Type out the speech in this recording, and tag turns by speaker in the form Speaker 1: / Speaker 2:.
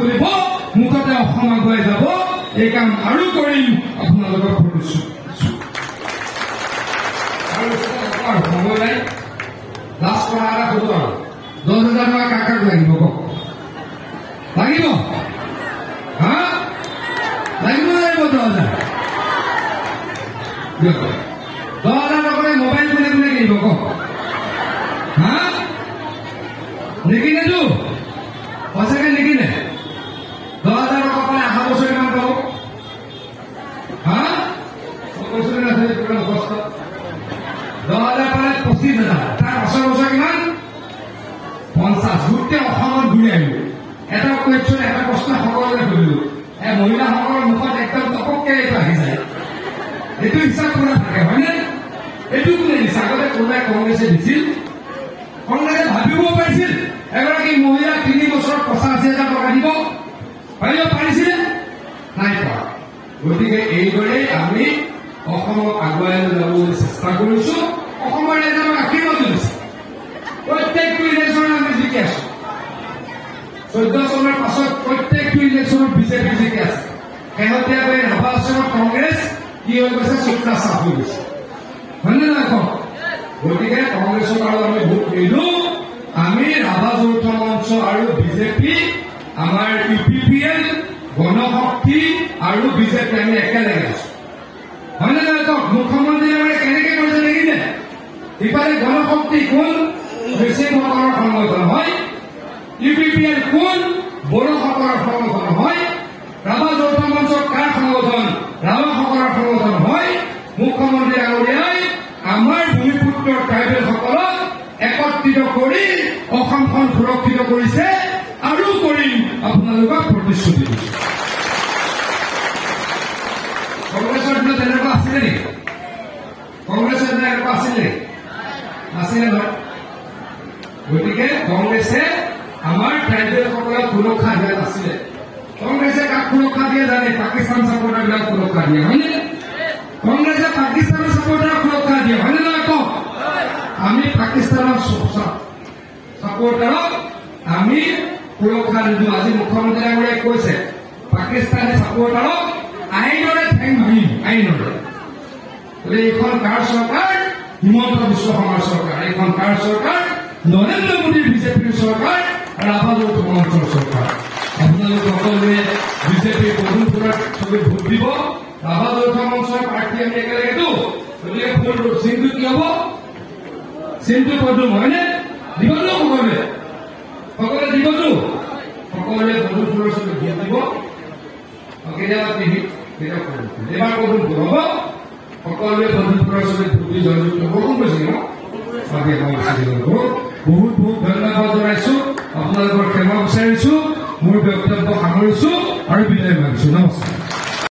Speaker 1: তুলিব মুঠতে অসম আগুৱাই যাব এই কাম আৰু কৰিম আপোনালোকক প্ৰতিশ্ৰুতি আৰু সময় নাই লাষ্ট কৰা এটা কৰো আৰু 10,000 টকা কাক লাগিব কওক লাগিব হা লাগিব লাগিব 10,000 টকাৰে মোবাইল কোনে কোনে কিনিব কওক হা নিকিনেতো সঁচাকে নিকিনে 10,000 টকা পালে অহা বছৰ কিমান পাব হা বছৰ নাথাকে কিমান কষ্ট 10,000 পালে 25,000 তাৰ বছৰ বছৰ কিমান 50 গোটেই অসমত ঘূৰি আহিব এটা কুৱেশ্যন এটা প্ৰশ্ন সকলোৱে সুধিলো মহিলাসকলৰ মুখত একদম টপককে এইটো আহি যায় এইটো হিচাপ কৰা থাকে হয়নে এইটো কোনে দিছে আগতে কোনোবাই কংগ্ৰেছে দিছিল কংগ্ৰেছে ভাবিব পাৰিছিল এগৰাকী মহিলা 3 বছৰত 85,000 টকা দিব পাৰিব পাৰিছিলে নাই পৰা গতিকে এইদৰে আমি অসমক আগুৱাই লৈ যাবলৈ চেষ্টা কৰিছো অসমৰ নেতাক আশীৰ্বাদ দিছে প্ৰত্যেকটো ইলেকশ্যনত আমি জিকি আছো 14 চনৰ পাছত প্ৰত্যেকটো ইলেকশ্যনত বিজেপি জিকি আছে শেহতীয়াকৈ ৰাভা অঞ্চলত কংগ্ৰেছ কি হৈ গৈছে চুক্তা চাপ হৈ গৈছে হয়নে নহয় কওক গতিকে কংগ্ৰেছক আৰু আমি ভোট দিলো আমি ৰাভা যৌথ মঞ্চ আৰু বিজেপি আমাৰ UPPL গণশক্তি আৰু বিজেপি আমি একেলগে আছো হয়নে নহয় কওক মুখ্যমন্ত্ৰী আমাৰ কেনেকে কৰিছে দেখিছে ইফালে গণশক্তি কোন মিচিংসকলৰ সংগঠন হয় UPPL কোন বড়োসকলৰ সংগঠন হয় ৰাভা যৌথ মঞ্চ কাৰ সংগঠন ৰাভাসকলৰ সংগঠন হয় মুখ্যমন্ত্ৰী ডাঙৰীয়াই আমাৰ ভূমিপুত্ৰ ট্ৰাইবেলসকলক একত্ৰিত কৰি অসমখন সুৰক্ষিত কৰিছে আৰু কৰিম আপোনালোকক প্ৰতিশ্ৰুতি দিছো কংগ্ৰেছৰ দিনত তেনেকুৱা আছিলে নেকি কংগ্ৰেছৰ দিনত এনেকুৱা আছিলে নাছিলে নহয় গতিকে কংগ্ৰেছে আমাৰ ট্ৰাইবেলসকলক সুৰক্ষা দিয়া নাছিলে কংগ্ৰেছে কাক সুৰক্ষা দিয়ে জানে পাকিস্তান ছাপৰ্টাৰবিলাক সুৰক্ষা দিয়ে হয়নে কংগ্ৰেছে পাকিস্তানৰ ছাপৰ্টাৰক সুৰক্ষা দিয়ে হয়নে নহয় কওক আমি পাকিস্তানৰ ছাপৰ্টাৰক আমি সুৰক্ষা নিদিওঁ আজি মুখ্যমন্ত্ৰী ডাঙৰীয়াই কৈছে পাকিস্তানী ছাপৰ্টাৰক আইনৰে ঠেং ভাঙিম আইনৰে এইখন কাৰ চৰকাৰ হিমন্ত বিশ্ব শৰ্মাৰ চৰকাৰ এইখন কাৰ চৰকাৰ নৰেন্দ্ৰ মোদীৰ বিজেপিৰ চৰকাৰ ৰাভা যৌথ মঞ্চৰ চৰকাৰ আপোনালোক সকলোৱে বিজেপি পদুমপুৰত চবে ভোট দিব ৰাভা যৌথ মঞ্চৰ প্ৰাৰ্থী আমি একেলগেতো গতিকে ভোট চিনটো কি হ'ব চিনটো পদুম হয়নে দিবতো সকলোৱে দিবতো সকলোৱে পদুমপুৰৰ চবে ভোট দিব কেতিয়াবা টিভিত এবাৰ পদুমপুৰ হ'ব সকলোৱে পদুমপুৰৰ চবে ভোট দি জয়যুক্ত বৰষুণ কৈছে ন বহুত বহুত ধন্যবাদ জনাইছো আপোনালোকৰ ক্ষমা বিচাৰিছো মোৰ বক্তব্য সামৰিছো আৰু বিদায় মাগিছো নমস্কাৰ